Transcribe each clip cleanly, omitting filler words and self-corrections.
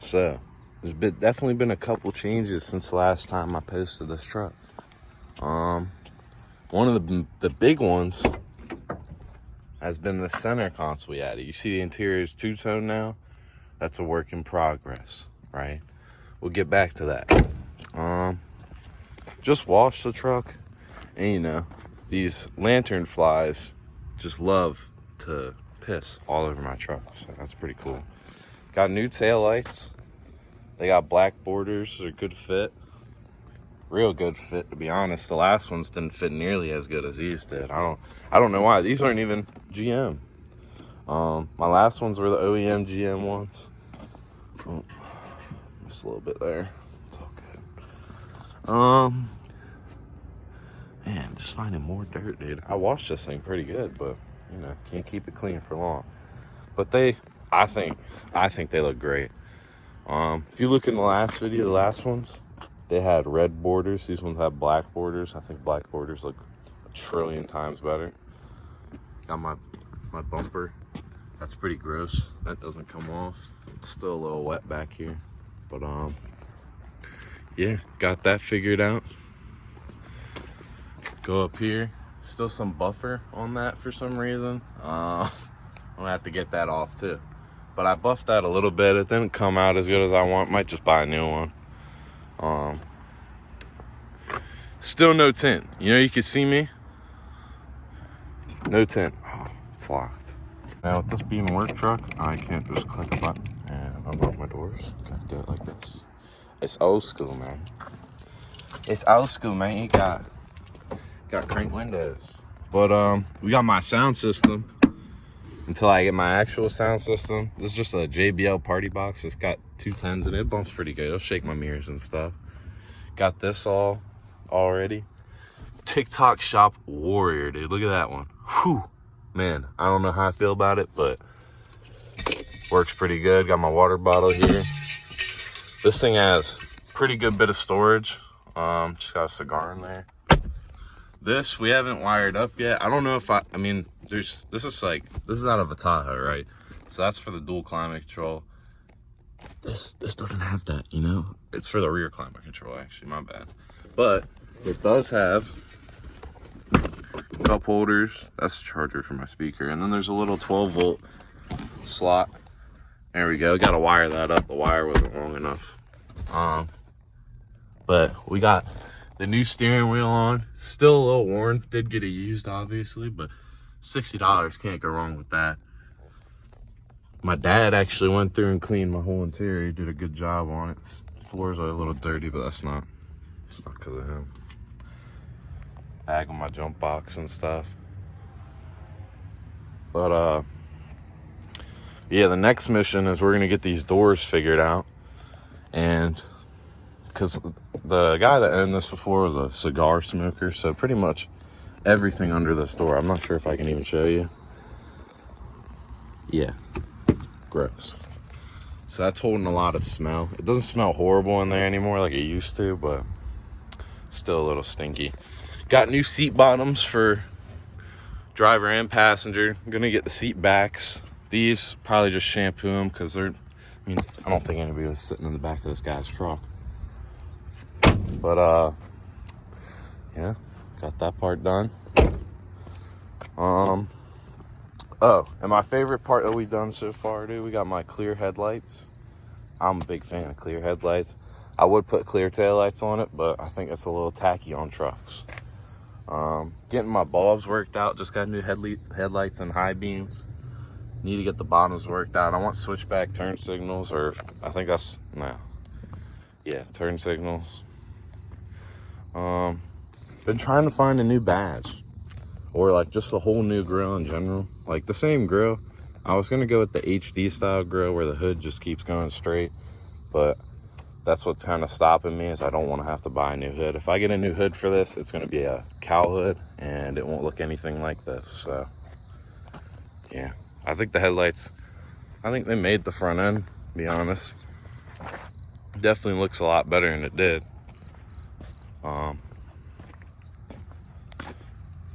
So definitely been a couple changes since the last time I posted this truck. One of the big ones has been the center console we added. You see the interior is two-tone now. That's a work in progress, right? We'll get back to that. Just washed the truck, and you know, these lantern flies just love to piss all over my truck, so that's pretty cool. Got new tail lights. They got black borders. They're a good fit, real good fit, to be honest. The last ones didn't fit nearly as good as these did. I don't know why. These aren't even GM. My last ones were the OEM GM ones. Oh, just a little bit there. It's all good. Man, just finding more dirt, dude. I washed this thing pretty good, but you know, can't keep it clean for long. But I think they look great. If you look in the last video, the last ones, they had red borders. These ones have black borders. I think black borders look a trillion times better. Got my bumper. That's pretty gross. That doesn't come off. It's still a little wet back here. But yeah, got that figured out. Go up here. Still some buffer on that for some reason. I'm gonna have to get that off too. But I buffed that a little bit. It didn't come out as good as I want. Might just buy a new one. Still no tint. You know, you can see me. No tint. Oh, it's locked. Now with this being a work truck, I can't just click a button and unlock my doors. Gotta do it like this. It's old school, man. It's old school, man. You got crank windows. But we got my sound system. Until I get my actual sound system, this is just a JBL party box. It's got 210s in it. It bumps pretty good. It'll shake my mirrors and stuff. Got this all already. TikTok Shop Warrior, dude. Look at that one. Whew. Man, I don't know how I feel about it, but works pretty good. Got my water bottle here. This thing has pretty good bit of storage. Just got a cigar in there. This we haven't wired up yet. I don't know if I mean, this is out of a Tahoe, right? So that's for the dual climate control. This doesn't have that, you know? It's for the rear climate control, actually, my bad. But it does have cup holders. That's the charger for my speaker. And then there's a little 12-volt slot. There we go. Got to wire that up. The wire wasn't long enough. But we got the new steering wheel on. Still a little worn. Did get it used, obviously, but $60, can't go wrong with that. My dad actually went through and cleaned my whole interior. He did a good job on it. Floors are a little dirty, but it's not because of him. Bag on my jump box and stuff. But yeah, the next mission is we're gonna get these doors figured out. And because the guy that owned this before was a cigar smoker, so pretty much everything under this door, I'm not sure if I can even show you. Yeah, gross. So that's holding a lot of smell. It doesn't smell horrible in there anymore like it used to, but still a little stinky. Got new seat bottoms for driver and passenger. I'm gonna get the seat backs. These probably just shampoo them because I don't think anybody was sitting in the back of this guy's truck. But yeah, got that part done. Oh, and my favorite part that we've done so far, dude, we got my clear headlights. I'm a big fan of clear headlights. I would put clear taillights on it, but I think it's a little tacky on trucks. Getting my bulbs worked out. Just got new headlights and high beams. Need to get the bottoms worked out. I want switchback turn signals, or I think that's, yeah, turn signals. Been trying to find a new badge, or like just a whole new grill in general. Like the same grill. I was gonna go with the HD style grill where the hood just keeps going straight, but that's what's kind of stopping me, is I don't want to have to buy a new hood. If I get a new hood for this, it's going to be a cow hood, and it won't look anything like this. So, yeah. I think the headlights, I think they made the front end, to be honest. Definitely looks a lot better than it did.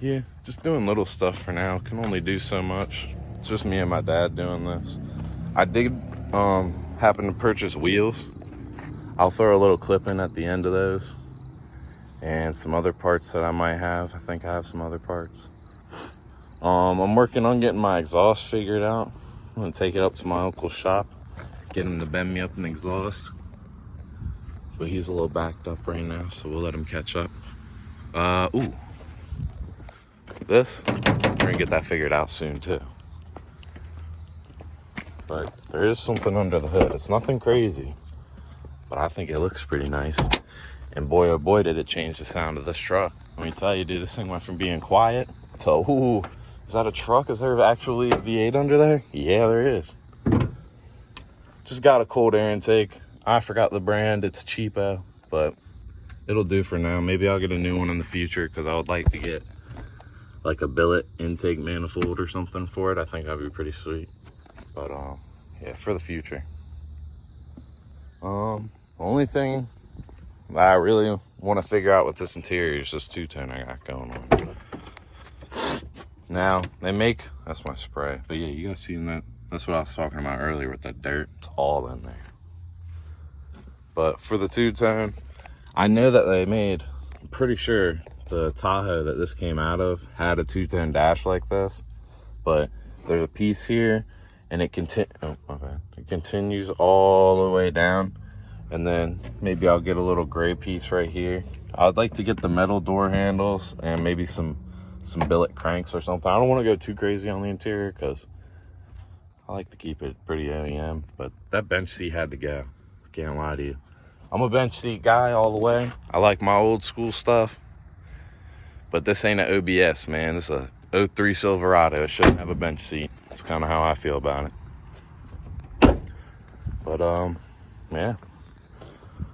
Yeah, just doing little stuff for now. Can only do so much. It's just me and my dad doing this. I did happen to purchase wheels, I'll throw a little clip in at the end of those. And some other parts that I might have. I think I have some other parts. I'm working on getting my exhaust figured out. I'm gonna take it up to my uncle's shop, get him to bend me up an exhaust. But he's a little backed up right now, so we'll let him catch up. Ooh. This, we're gonna get that figured out soon too. But there is something under the hood. It's nothing crazy, but I think it looks pretty nice. And boy, oh boy, did it change the sound of this truck. Let me tell you, dude, this thing went from being quiet to, ooh, is that a truck? Is there actually a V8 under there? Yeah, there is. Just got a cold air intake. I forgot the brand. It's cheapo, but it'll do for now. Maybe I'll get a new one in the future because I would like to get like a billet intake manifold or something for it. I think that'd be pretty sweet. But yeah, for the future. The only thing that I really want to figure out with this interior is this two-tone I got going on. Now, they make, that's my spray. But yeah, you guys seen that? That's what I was talking about earlier with that dirt. It's all in there. But for the two-tone, I know that they made, I'm pretty sure the Tahoe that this came out of had a two-tone dash like this. But there's a piece here, and it continues all the way down. And then maybe I'll get a little gray piece right here. I'd like to get the metal door handles and maybe some billet cranks or something. I don't want to go too crazy on the interior because I like to keep it pretty OEM. But that bench seat had to go. Can't lie to you. I'm a bench seat guy all the way. I like my old school stuff. But this ain't an OBS, man. This is a 03 Silverado. It shouldn't have a bench seat. That's kind of how I feel about it. But yeah.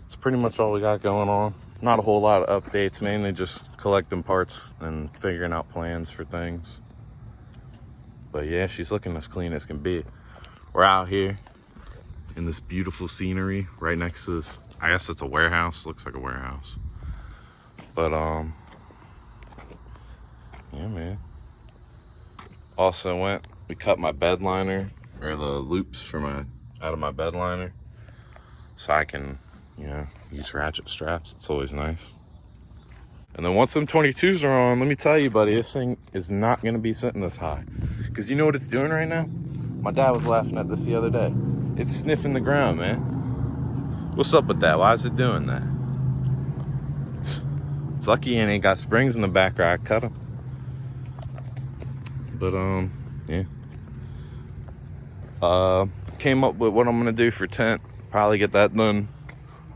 That's pretty much all we got going on. Not a whole lot of updates, mainly just collecting parts and figuring out plans for things. But yeah, she's looking as clean as can be. We're out here in this beautiful scenery right next to this, I guess it's a warehouse, looks like a warehouse. But yeah, man. Also we cut my bed liner, or the loops for out of my bed liner, so I can, you know, use ratchet straps. It's always nice. And then once them 22s are on, let me tell you, buddy, this thing is not going to be sitting this high. Because you know what it's doing right now? My dad was laughing at this the other day. It's sniffing the ground, man. What's up with that? Why is it doing that? It's lucky it ain't got springs in the back or I cut them. But, yeah. Came up with what I'm going to do for tent. Probably get that done.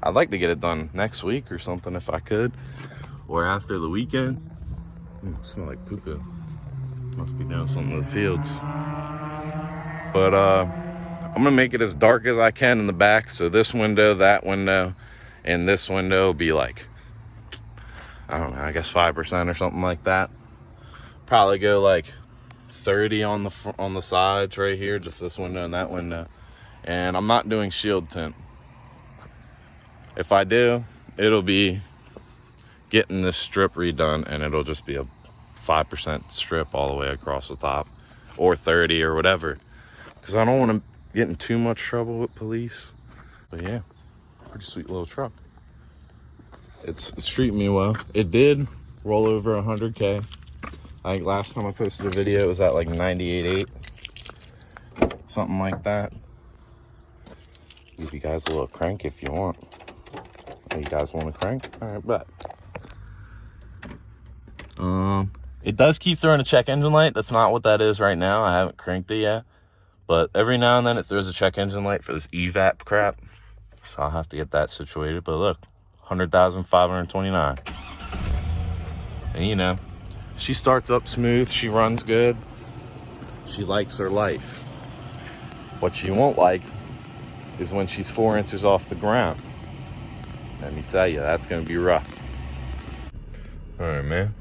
I'd like to get it done next week or something if I could. Or after the weekend. Smell like poo-poo. Must be doing something with the fields. But I'm gonna make it as dark as I can in the back. So this window, that window, and this window will be like, I don't know, I guess 5% or something like that. Probably go like 30 on the sides right here, just this window and that window. And I'm not doing shield tint. If I do, it'll be getting this strip redone, and it'll just be a 5% strip all the way across the top, or 30 or whatever, because I don't want to get in too much trouble with police. But yeah, pretty sweet little truck. It's treating me well. It did roll over 100K. I think last time I posted a video it was at like 98.8, something like that. Give you guys a little crank if you want. Oh, you guys want a crank? All right, bet. It does keep throwing a check engine light. That's not what that is right now. I haven't cranked it yet. But every now and then it throws a check engine light for this evap crap. So I'll have to get that situated. But look, 100,529. And you know, she starts up smooth. She runs good. She likes her life. What she won't like is when she's 4 inches off the ground. Let me tell you, that's going to be rough. All right, man.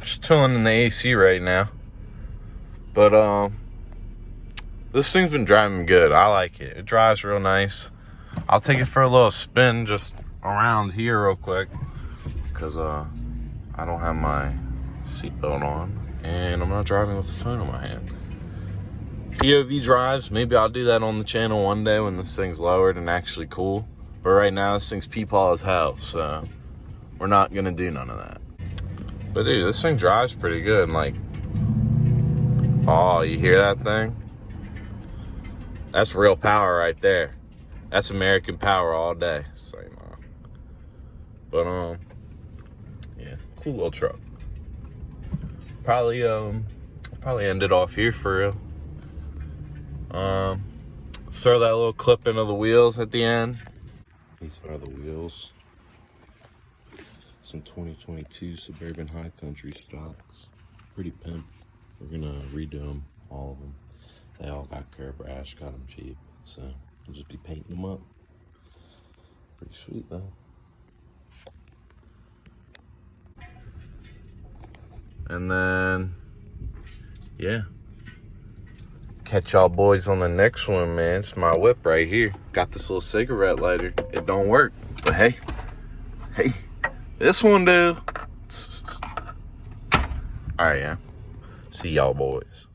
Just chilling in the AC right now. But, this thing's been driving good. I like it. It drives real nice. I'll take it for a little spin just around here real quick. Because, I don't have my seatbelt on. And I'm not driving with the phone in my hand. POV drives, maybe I'll do that on the channel one day when this thing's lowered and actually cool. But right now, this thing's peepaw as hell, so we're not gonna do none of that. But dude, this thing drives pretty good. And like, oh, you hear that thing? That's real power right there. That's American power all day. So, but yeah, cool little truck. Probably end it off here for real. Throw that little clip into the wheels at the end. These are the wheels. Some 2022 Suburban High Country stocks. Pretty pimp. We're gonna redo them, all of them. They all got curb rash, got them cheap. So we'll just be painting them up. Pretty sweet though. And then, yeah. Catch y'all boys on the next one, man. It's my whip right here. Got this little cigarette lighter. It don't work, but hey, this one do. All right, yeah. See y'all boys.